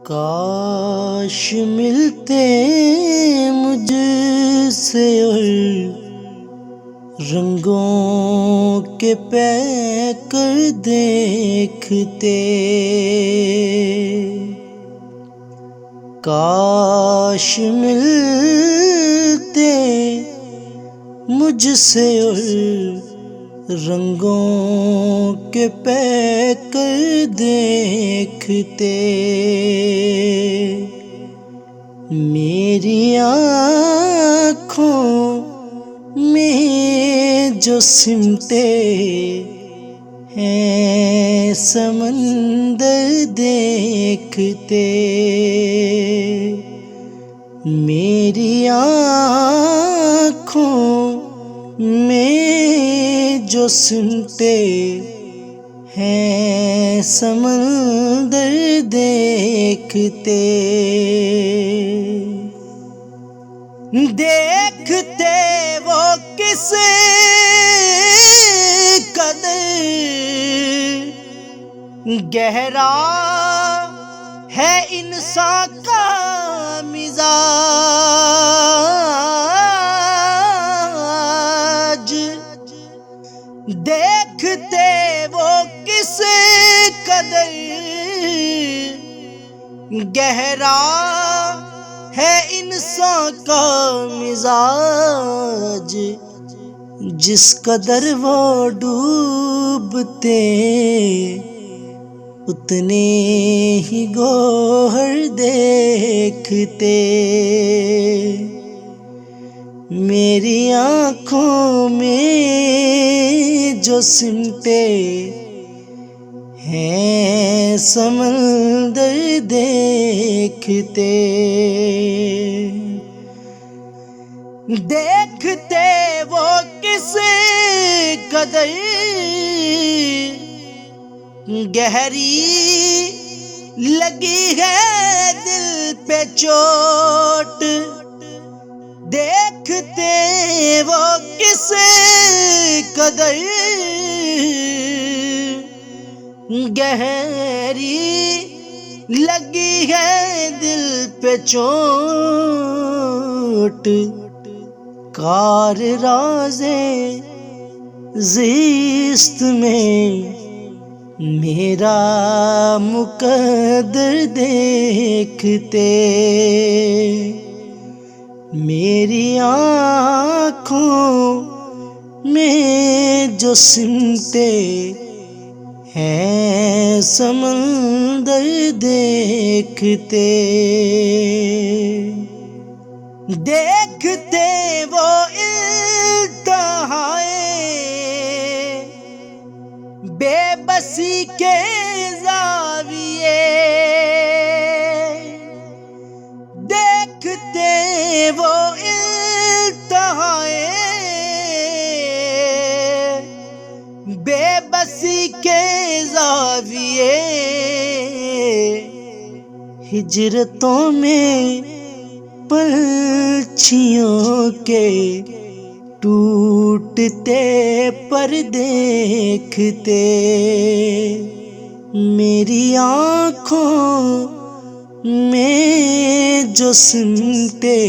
کاش ملتے مجھ سے اور رنگوں کے پیکر دیکھتے، کاش ملتے مجھ سے اور رنگوں کے پیکر دیکھتے، میری آنکھوں میں جو سمٹے ہیں سمندر دیکھتے، میری آنکھوں میں جو سمٹے ہیں سمندر دیکھتے، دیکھتے وہ کس قدر گہرا ہے انسان کا مزاج، دیکھتے وہ کس قدر گہرا ہے انسان کا مزاج، جس قدر وہ ڈوبتے اتنے ہی گوہر دیکھتے، میری آنکھوں میں جو سمٹے ہیں سمندر دیکھتے، دیکھتے وہ کس قدر گہری لگی ہے دل پہ چوٹ، دیکھتے وہ کس قدر گہری لگی ہے دل پہ چوٹ، کار راز زیست میں میرا مقدر دیکھتے، میری آنکھوں میں جو سمٹے ہیں سمندر دیکھتے، دیکھتے وہ التہائے بے بسی کے زاویے، دیکھتے وہ التہائے بے بسی کے زاویے، ہجرتوں میں پنچھیوں کے ٹوٹتے پر دیکھتے، میری آنکھوں میں جو سمٹے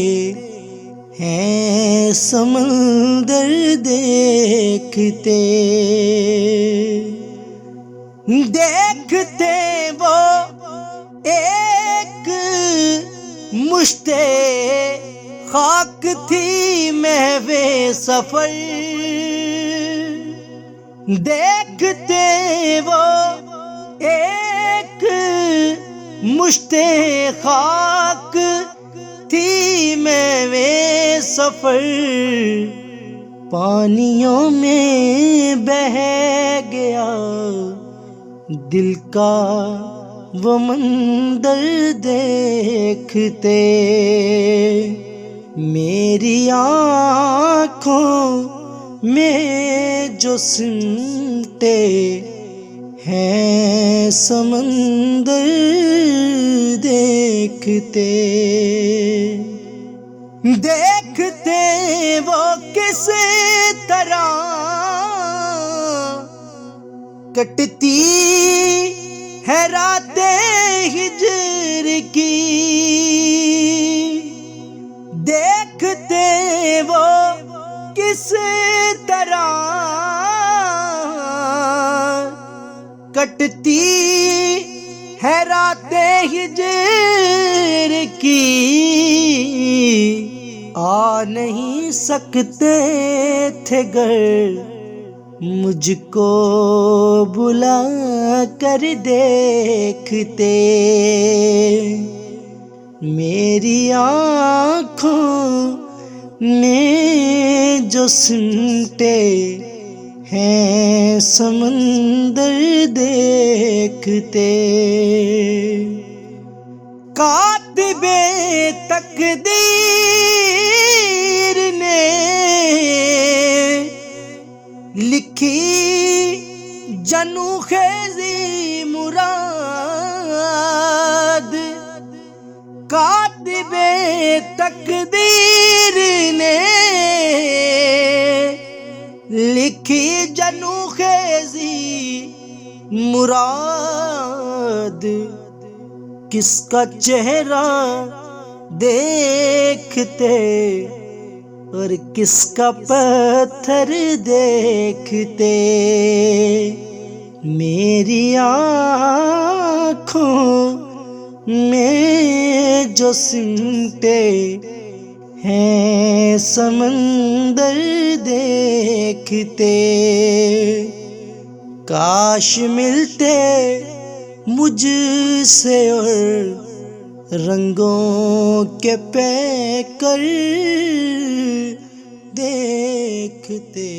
ہیں سمندر دیکھتے، دیکھتے وہ ایک مشت خاک تھی محو سفر، دیکھتے وہ ایک مشت خاک تھی محو سفر، پانیوں میں بہہ گیا دل کا وہ منظر دیکھتے، میری آنکھوں میں جو سمٹے ہیں سمندر دیکھتے، دیکھتے وہ کس طرح کٹتی ہے راتیں ہجر کی دیکھتے وہ کس طرح کٹتی ہے راتیں ہجر کی، آ نہیں سکتے تھے گر مجھ کو بلا کر دیکھتے، میری آنکھوں میں جو سمٹے ہیں سمندر دیکھتے، کاتب تقدیر نے لکھی جنو خیزی مراد، کاتب تقدیر نے لکھی جنو خیزی مراد، کس کا چہرہ دیکھتے اور کس کا پتھر دیکھتے، میری آنکھوں میں جو سمٹے ہیں سمندر دیکھتے، کاش ملتے مجھ سے اور رنگوں کے پیکر دیکھتے۔